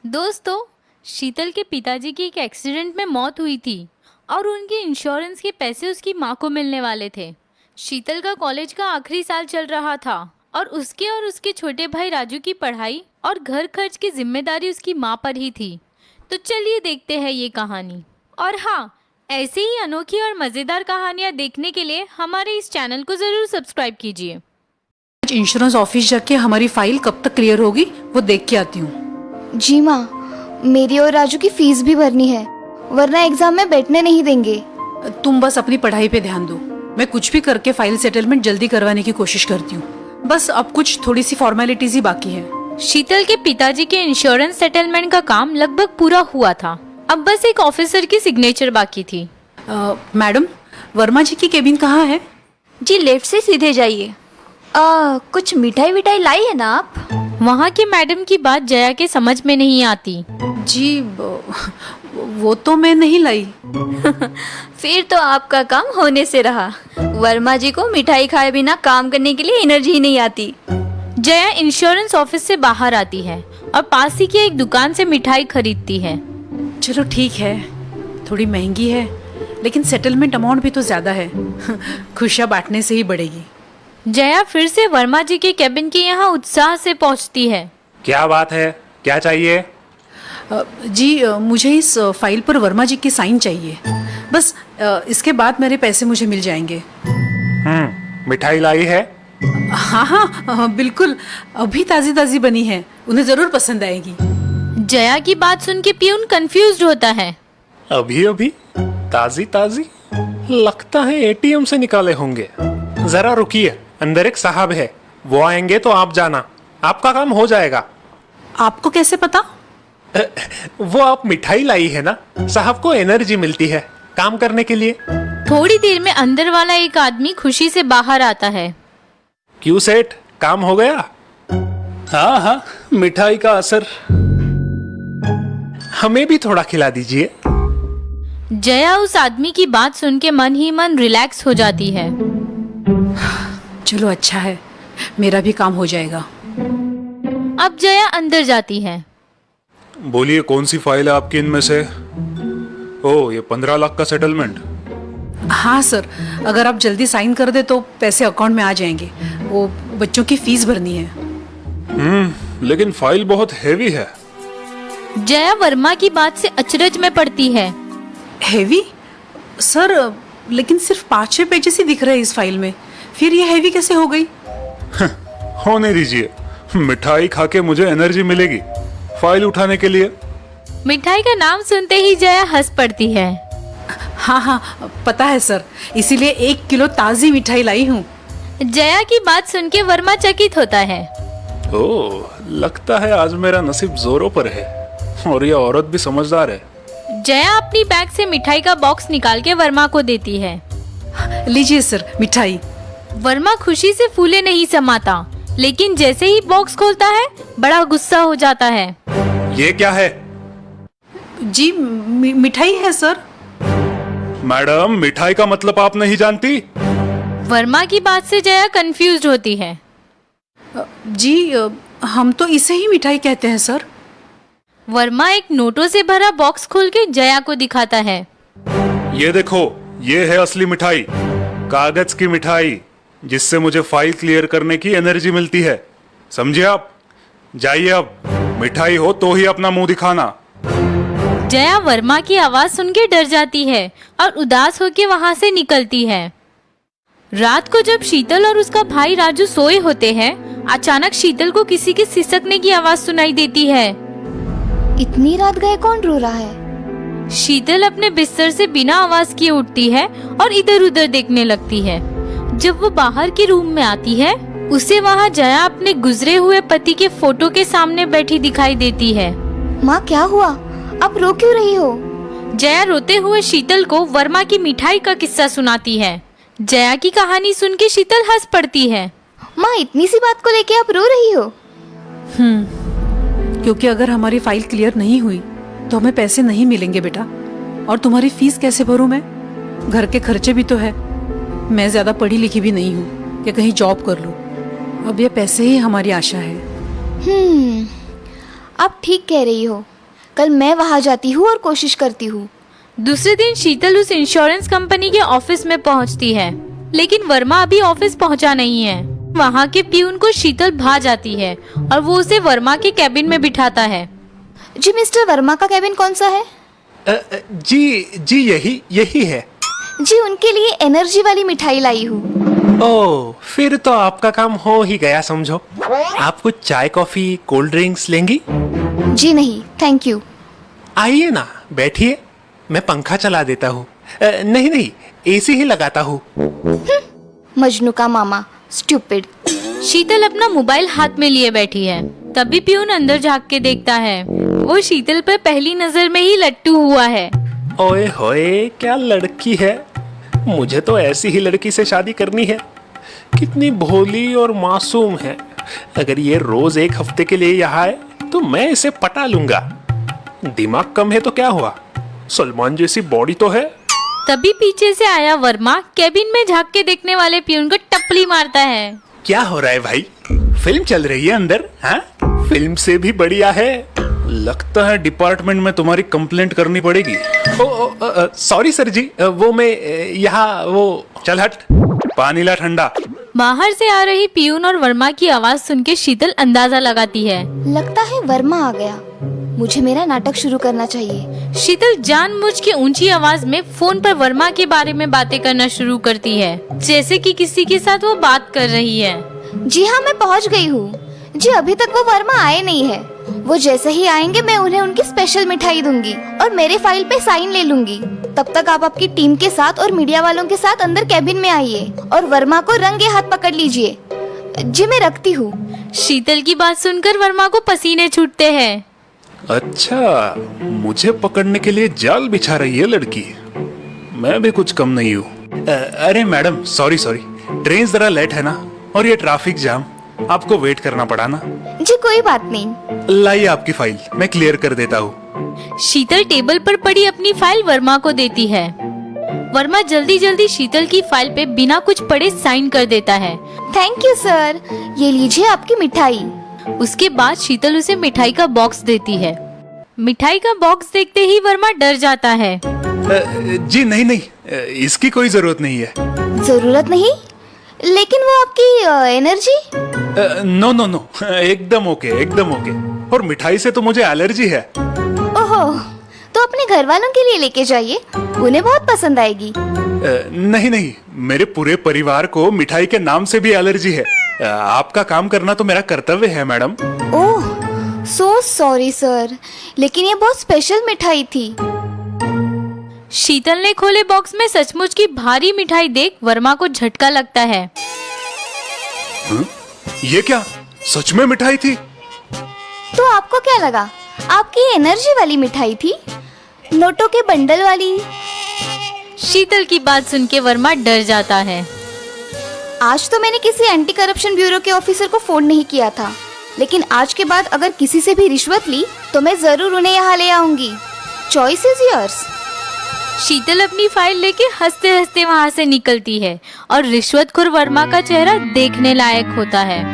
दोस्तों, शीतल के पिताजी की एक एक्सीडेंट में मौत हुई थी और उनके इंश्योरेंस के पैसे उसकी माँ को मिलने वाले थे। शीतल का कॉलेज का आखिरी साल चल रहा था और उसके छोटे भाई राजू की पढ़ाई और घर खर्च की जिम्मेदारी उसकी माँ पर ही थी। तो चलिए देखते हैं ये कहानी। और हाँ, ऐसे ही अनोखी और मज़ेदार कहानियाँ देखने के लिए हमारे इस चैनल को ज़रूर सब्सक्राइब कीजिए। इंश्योरेंस ऑफिस जाके हमारी फाइल कब तक क्लियर होगी वो देख के आती हूँ। जी माँ, मेरी और राजू की फीस भी भरनी है, वरना एग्जाम में बैठने नहीं देंगे। तुम बस अपनी पढ़ाई पे ध्यान दो। मैं कुछ भी करके फाइल सेटलमेंट जल्दी करवाने की कोशिश करती हूँ। बस अब कुछ थोड़ी सी फॉर्मेलिटीज ही बाकी है। शीतल के पिताजी के इंश्योरेंस सेटलमेंट का काम लगभग पूरा हुआ था। अब बस एक ऑफिसर की सिग्नेचर बाकी थी। मैडम, वर्मा जी की केबिन कहाँ है? जी लेफ्ट से सीधे जाइए। कुछ मिठाई विठाई लाई है ना आप? वहाँ की मैडम की बात जया के समझ में नहीं आती। जी वो तो मैं नहीं लाई। फिर तो आपका काम होने से रहा। वर्मा जी को मिठाई खाए बिना काम करने के लिए एनर्जी ही नहीं आती। जया इंश्योरेंस ऑफिस से बाहर आती है और पास ही की एक दुकान से मिठाई खरीदती है। चलो ठीक है, थोड़ी महंगी है लेकिन सेटलमेंट अमाउंट भी तो ज्यादा है। खुशियाँ बांटने से ही बढ़ेगी। जया फिर से वर्मा जी के केबिन के यहाँ उत्साह से पहुँचती है। क्या बात है, क्या चाहिए? जी मुझे इस फाइल पर वर्मा जी की साइन चाहिए। बस इसके बाद मेरे पैसे मुझे मिल जाएंगे। मिठाई लाई है? हाँ, बिल्कुल, अभी ताजी ताजी बनी है, उन्हें जरूर पसंद आएगी। जया की बात सुन के पियून कंफ्यूज्ड होता है। अभी अभी ताजी ताजी? लगता है एटीएम से निकाले होंगे। जरा रुकिए, अंदर एक साहब है, वो आएंगे तो आप जाना, आपका काम हो जाएगा। आपको कैसे पता? वो आप मिठाई लाई है ना, साहब को एनर्जी मिलती है काम करने के लिए। थोड़ी देर में अंदर वाला एक आदमी खुशी से बाहर आता है। क्यों सेठ, काम हो गया? हाँ, मिठाई का असर। हमें भी थोड़ा खिला दीजिए। जया उस आदमी की बात सुन के मन ही मन रिलैक्स हो जाती है। चलो अच्छा है, मेरा भी काम हो जाएगा। अब जया अंदर जाती है। बोलिए, कौन सी फाइल है आपकी इनमें से? ओह, ये 15 लाख का सेटलमेंट। हाँ सर, अगर आप जल्दी साइन कर दे तो पैसे अकाउंट में आ जाएंगे। वो बच्चों की फीस भरनी है। लेकिन फाइल बहुत हेवी है। जया वर्मा की बात से अचरज में पड़ती है। हेवी? सर, लेकिन सिर्फ 5-6 पेजेस ही दिख रहे हैं इस फाइल में, फिर ये हेवी कैसे हो गई? होने दीजिए, मिठाई खा के मुझे एनर्जी मिलेगी फाइल उठाने के लिए। मिठाई का नाम सुनते ही जया हंस पड़ती है। हाँ, पता है सर, इसीलिए 1 किलो ताजी मिठाई लाई हूँ। जया की बात सुन के वर्मा चकित होता है। ओह, लगता है आज मेरा नसीब जोरों पर है और ये औरत भी समझदार है। जया अपनी बैग से मिठाई का बॉक्स निकाल के वर्मा को देती है। लीजिए सर, मिठाई। वर्मा खुशी से फूले नहीं समाता, लेकिन जैसे ही बॉक्स खोलता है बड़ा गुस्सा हो जाता है। ये क्या है? जी मिठाई है सर। मैडम, मिठाई का मतलब आप नहीं जानती? वर्मा की बात से जया कंफ्यूज्ड होती है। जी हम तो इसे ही मिठाई कहते हैं सर। वर्मा एक नोटों से भरा बॉक्स खोल के जया को दिखाता है। ये देखो, ये है असली मिठाई, कागज की मिठाई, जिससे मुझे फाइल क्लियर करने की एनर्जी मिलती है। समझे आप? जाइए, अब मिठाई हो तो ही अपना मुंह दिखाना। जया वर्मा की आवाज सुन के डर जाती है और उदास होकर वहाँ से निकलती है। रात को जब शीतल और उसका भाई राजू सोए होते हैं, अचानक शीतल को किसी के सिसकने की आवाज सुनाई देती है। इतनी रात गए कौन रो रहा है? शीतल अपने बिस्तर से बिना आवाज किए उठती है और इधर उधर देखने लगती है। जब वो बाहर के रूम में आती है, उसे वहाँ जया अपने गुजरे हुए पति के फोटो के सामने बैठी दिखाई देती है। माँ, क्या हुआ? आप रो क्यों रही हो? जया रोते हुए शीतल को वर्मा की मिठाई का किस्सा सुनाती है। जया की कहानी सुन के शीतल हंस पड़ती है। माँ, इतनी सी बात को लेके आप रो रही हो? क्योंकि अगर हमारी फाइल क्लियर नहीं हुई तो हमें पैसे नहीं मिलेंगे बेटा। और तुम्हारी फीस कैसे भरूं मैं? घर के खर्चे भी तो है। मैं ज्यादा पढ़ी लिखी भी नहीं हूँ कि कहीं जॉब कर लूं। अब ये पैसे ही हमारी आशा है। आप ठीक कह रही हो, कल मैं वहाँ जाती हूँ और कोशिश करती हूँ। दूसरे दिन शीतल उस इंश्योरेंस कंपनी के ऑफिस में पहुंचती है, लेकिन वर्मा अभी ऑफिस पहुंचा नहीं है। वहां के प्यून को शीतल भा जाती है और वो उसे वर्मा के कैबिन में बिठाता है। जी मिस्टर वर्मा का कैबिन कौन सा है? जी यही है। जी उनके लिए एनर्जी वाली मिठाई लाई हूँ। ओह, फिर तो आपका काम हो ही गया समझो। आप कुछ चाय कॉफी कोल्ड ड्रिंक्स लेंगी? जी नहीं, थैंक यू। आइए ना, बैठिए, मैं पंखा चला देता हूँ। नहीं, एसी ही लगाता हूँ। मजनू का मामा, स्टूपिड। शीतल अपना मोबाइल हाथ में लिए बैठी है। तभी प्यून अंदर झांक के देखता है। वो शीतल पर पहली नजर में ही लट्टू हुआ है। ओए होए, क्या लड़की है। मुझे तो ऐसी ही लड़की से शादी करनी है। कितनी भोली और मासूम है। अगर ये रोज एक हफ्ते के लिए यहाँ आए तो मैं इसे पटा लूंगा। दिमाग कम है तो क्या हुआ, सलमान जैसी बॉडी तो है। तभी पीछे से आया वर्मा कैबिन में झांक के देखने वाले प्यून को टपली मारता है। क्या हो रहा है भाई? फिल्म चल रही है अंदर? हाँ, फिल्म से भी बढ़िया है। लगता है डिपार्टमेंट में तुम्हारी कंप्लेंट करनी पड़ेगी। सॉरी सर जी, वो मैं यहाँ वो। चल हट, पानी ला ठंडा। बाहर से आ रही प्यून और वर्मा की आवाज सुन के शीतल अंदाजा लगाती है। लगता है वर्मा आ गया। मुझे मेरा नाटक शुरू करना चाहिए। शीतल जानबूझ के ऊंची आवाज में फोन पर वर्मा के बारे में बातें करना शुरू करती है, जैसे कि किसी के साथ वो बात कर रही है। जी हाँ, मैं पहुँच गई हूँ। जी अभी तक वो वर्मा आए नहीं है। वो जैसे ही आएंगे मैं उन्हें उनकी स्पेशल मिठाई दूंगी और मेरे फाइल पे साइन ले लूंगी। तब तक आप आपकी टीम के साथ और मीडिया वालों के साथ अंदर कैबिन में आइए और वर्मा को रंगे हाथ पकड़ लीजिए। जी मैं रखती हूँ। शीतल की बात सुनकर वर्मा को पसीने छूटते हैं। अच्छा, मुझे पकड़ने के लिए जाल बिछा रही है लड़की। मैं भी कुछ कम नहीं हूँ। अरे मैडम, सॉरी, ट्रेन जरा लेट है ना, और ये ट्रैफिक जाम, आपको वेट करना पड़ा ना। जी कोई बात नहीं। लाइए आपकी फाइल, मैं क्लियर कर देता हूँ। शीतल टेबल पर पड़ी अपनी फाइल वर्मा को देती है। वर्मा जल्दी शीतल की फाइल पे बिना कुछ पढ़े साइन कर देता है। थैंक यू सर, ये लीजिए आपकी मिठाई। उसके बाद शीतल उसे मिठाई का बॉक्स देती है। मिठाई का बॉक्स देखते ही वर्मा डर जाता है। जी नहीं, इसकी कोई जरूरत नहीं है। जरूरत नहीं? लेकिन वो आपकी एनर्जी। नो, एकदम ओके। और मिठाई से तो मुझे एलर्जी है। ओहो, तो अपने घर वालों के लिए लेके जाइए, उन्हें बहुत पसंद आएगी। नहीं, मेरे पूरे परिवार को मिठाई के नाम से भी एलर्जी है। आपका काम करना तो मेरा कर्तव्य है मैडम। ओह, सो सॉरी सर, लेकिन ये बहुत स्पेशल मिठाई थी। शीतल ने खोले बॉक्स में सचमुच की भारी मिठाई देख वर्मा को झटका लगता है। ये क्या, सच में मिठाई थी? तो आपको क्या लगा? आपकी एनर्जी वाली मिठाई थी, नोटों के बंडल वाली। शीतल की बात सुन के वर्मा डर जाता है। आज तो मैंने किसी एंटी करप्शन ब्यूरो के ऑफिसर को फोन नहीं किया था, लेकिन आज के बाद अगर किसी से भी रिश्वत ली तो मैं जरूर उन्हें यहाँ ले आऊंगी। Choice is yours. शीतल अपनी फाइल लेके हंसते हंसते वहाँ से निकलती है और रिश्वतखोर वर्मा का चेहरा देखने लायक होता है।